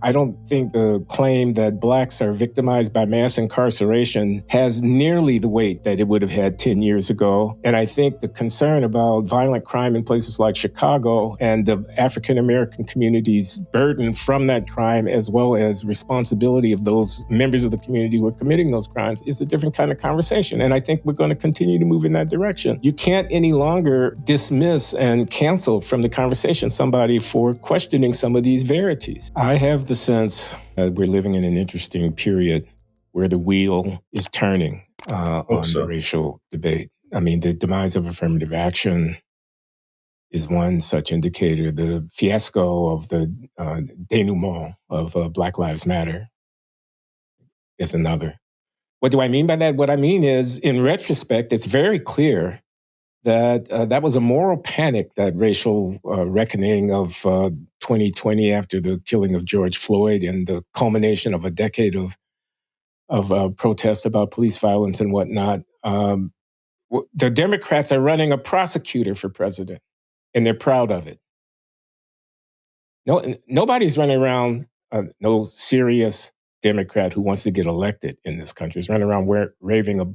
I don't think the claim that blacks are victimized by mass incarceration has nearly the weight that it would have had 10 years ago. And I think the concern about violent crime in places like Chicago and the African American community's burden from that crime, as well as responsibility of those members of the community who are committing those crimes, is a different kind of conversation. And I think we're going to continue to move in that direction. You can't any longer dismiss and cancel from the conversation somebody for questioning some of these verities. I have the sense that we're living in an interesting period where the wheel is turning on the racial debate. I mean, the demise of affirmative action is one such indicator. The fiasco of the denouement of Black Lives Matter is another. What do I mean by that? What I mean is, in retrospect, it's very clear that that was a moral panic, that racial reckoning of 2020 after the killing of George Floyd and the culmination of a decade of protest about police violence and whatnot. The Democrats are running a prosecutor for president, and they're proud of it. Nobody's running around, no serious Democrat who wants to get elected in this country is running around raving a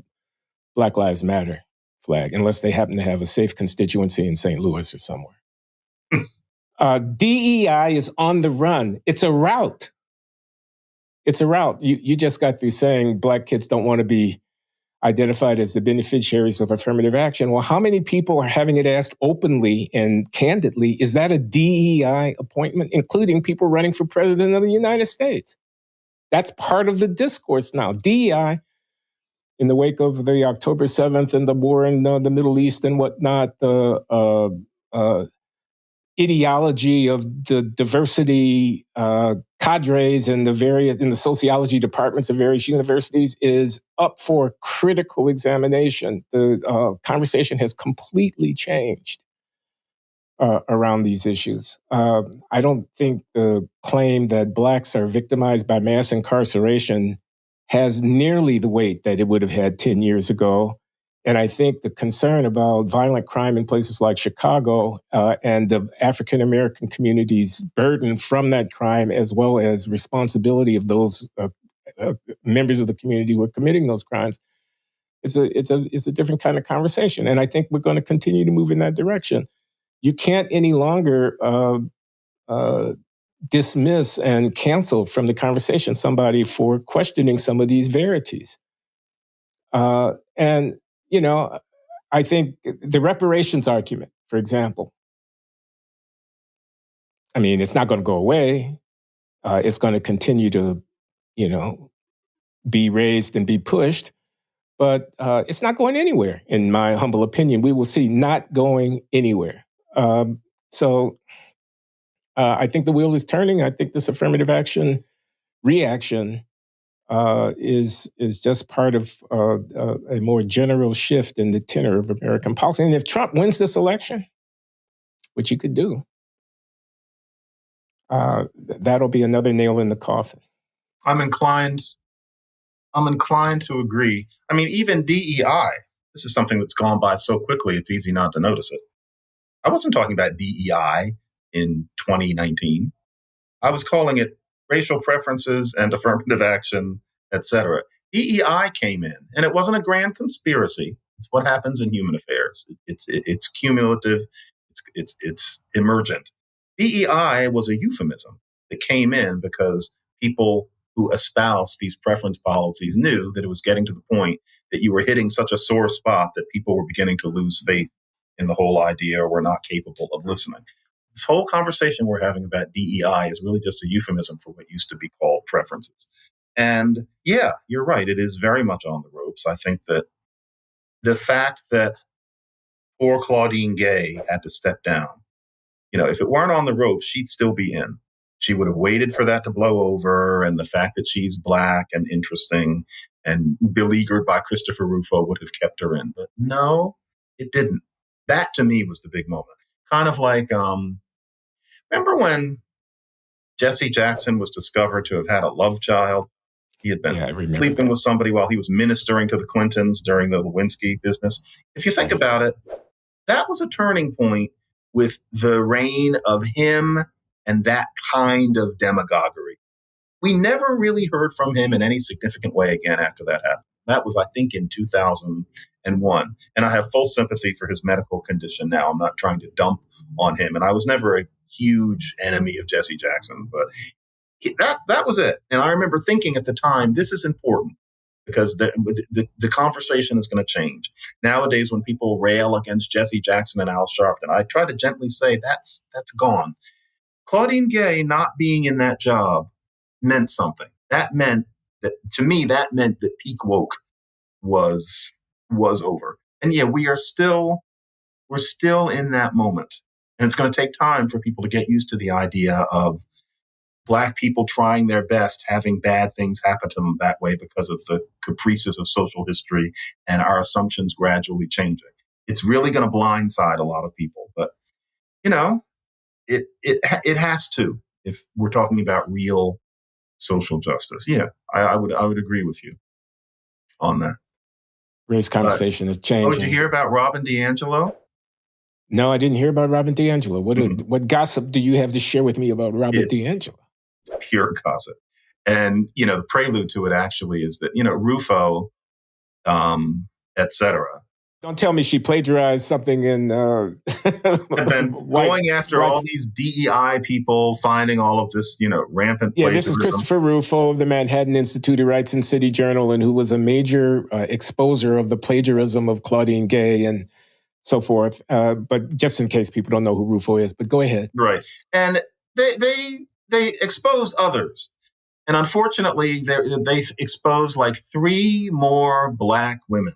Black Lives Matter flag, unless they happen to have a safe constituency in St. Louis or somewhere. DEI is on the run. It's a rout. It's a rout. You just got through saying Black kids don't want to be identified as the beneficiaries of affirmative action. Well, how many people are having it asked openly and candidly, is that a DEI appointment, including people running for president of the United States? That's part of the discourse now. DEI, in the wake of the October 7th and the war in the Middle East and whatnot, the ideology of the diversity cadres and in the sociology departments of various universities is up for critical examination. The conversation has completely changed around these issues. I don't think the claim that blacks are victimized by mass incarceration has nearly the weight that it would have had 10 years ago. And I think the concern about violent crime in places like Chicago and the African American community's burden from that crime, as well as responsibility of those members of the community who are committing those crimes, it's a different kind of conversation. And I think we're going to continue to move in that direction. You can't any longer dismiss and cancel from the conversation somebody for questioning some of these verities. And I think the reparations argument, for example, I mean, it's not going to go away. It's going to continue to, be raised and be pushed, but it's not going anywhere, in my humble opinion. We will see not going anywhere. So I think the wheel is turning. I think this affirmative action reaction is just part of a more general shift in the tenor of American policy. And if Trump wins this election, which he could do, that'll be another nail in the coffin. I'm inclined to agree. I mean, even DEI, this is something that's gone by so quickly, it's easy not to notice it. I wasn't talking about DEI in 2019. I was calling it racial preferences and affirmative action, etc. DEI came in, and it wasn't a grand conspiracy. It's what happens in human affairs. It's cumulative. It's emergent. DEI was a euphemism that came in because people who espoused these preference policies knew that it was getting to the point that you were hitting such a sore spot that people were beginning to lose faith in the whole idea or were not capable of listening. This whole conversation we're having about DEI is really just a euphemism for what used to be called preferences. And yeah, you're right. It is very much on the ropes. I think that the fact that poor Claudine Gay had to step down, if it weren't on the ropes, she'd still be in. She would have waited for that to blow over. And the fact that she's Black and interesting and beleaguered by Christopher Rufo would have kept her in. But no, it didn't. That to me was the big moment. Kind of like, remember when Jesse Jackson was discovered to have had a love child? He had been sleeping with somebody while he was ministering to the Clintons during the Lewinsky business. If you think about it, that was a turning point with the reign of him and that kind of demagoguery. We never really heard from him in any significant way again after that happened. That was, I think, in 2001. And I have full sympathy for his medical condition now. I'm not trying to dump on him. And I was never a huge enemy of Jesse Jackson, but that was it. And I remember thinking at the time, this is important because the conversation is going to change. Nowadays, when people rail against Jesse Jackson and Al Sharpton, I try to gently say that's gone. Claudine Gay not being in that job meant something. That meant that, to me, that peak woke was over. And yeah, we're still in that moment. And it's going to take time for people to get used to the idea of Black people trying their best, having bad things happen to them that way because of the caprices of social history and our assumptions gradually changing. It's really going to blindside a lot of people. But, it has to, if we're talking about real social justice. Yeah, I would agree with you on that. Race conversation is changing. Oh, did you hear about Robin DiAngelo? No, I didn't hear about Robin DiAngelo. What gossip do you have to share with me about Robin DiAngelo? Pure gossip. And, the prelude to it actually is that, Rufo, et cetera. Don't tell me she plagiarized something in... and then going after all these DEI people, finding all of this, rampant plagiarism. Yeah, this is Christopher Rufo of the Manhattan Institute. He writes in City Journal and who was a major exposer of the plagiarism of Claudine Gay and so forth. But just in case people don't know who Rufo is, but go ahead. Right. And they exposed others. And unfortunately, they exposed like 3 more Black women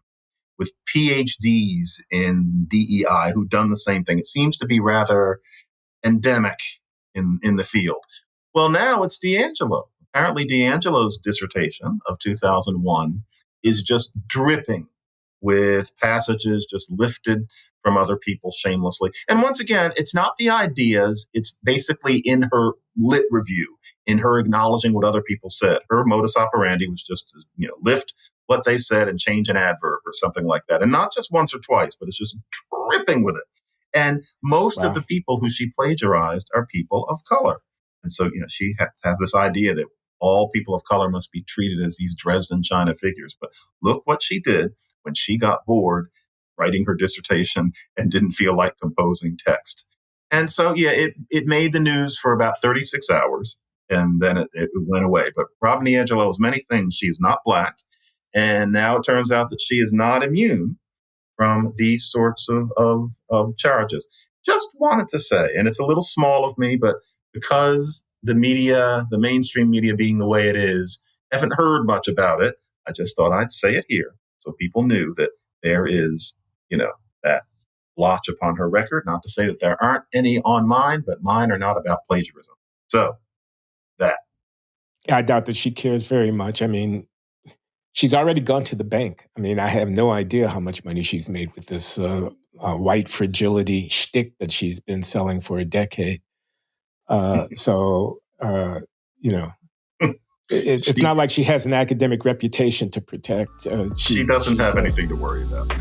with PhDs in DEI who've done the same thing. It seems to be rather endemic in the field. Well, now it's DiAngelo. Apparently, DiAngelo's dissertation of 2001 is just dripping with passages just lifted from other people shamelessly. And once again, it's not the ideas. It's basically in her lit review, in her acknowledging what other people said. Her modus operandi was just to, lift what they said and change an adverb or something like that. And not just once or twice, but it's just dripping with it. And most of the people who she plagiarized are people of color. And so, she has this idea that all people of color must be treated as these Dresden China figures. But look what she did when she got bored writing her dissertation and didn't feel like composing text. And so, it made the news for about 36 hours, and then it went away. But Robin DiAngelo is many things. She is not Black. And now it turns out that she is not immune from these sorts of charges. Just wanted to say, and it's a little small of me, but because the media, the mainstream media being the way it is, haven't heard much about it, I just thought I'd say it here so people knew that there is, that blotch upon her record. Not to say that there aren't any on mine, but mine are not about plagiarism. So, that. I doubt that she cares very much. I mean, she's already gone to the bank. I mean, I have no idea how much money she's made with this white fragility shtick that she's been selling for a decade. It's not like she has an academic reputation to protect. She doesn't have anything to worry about.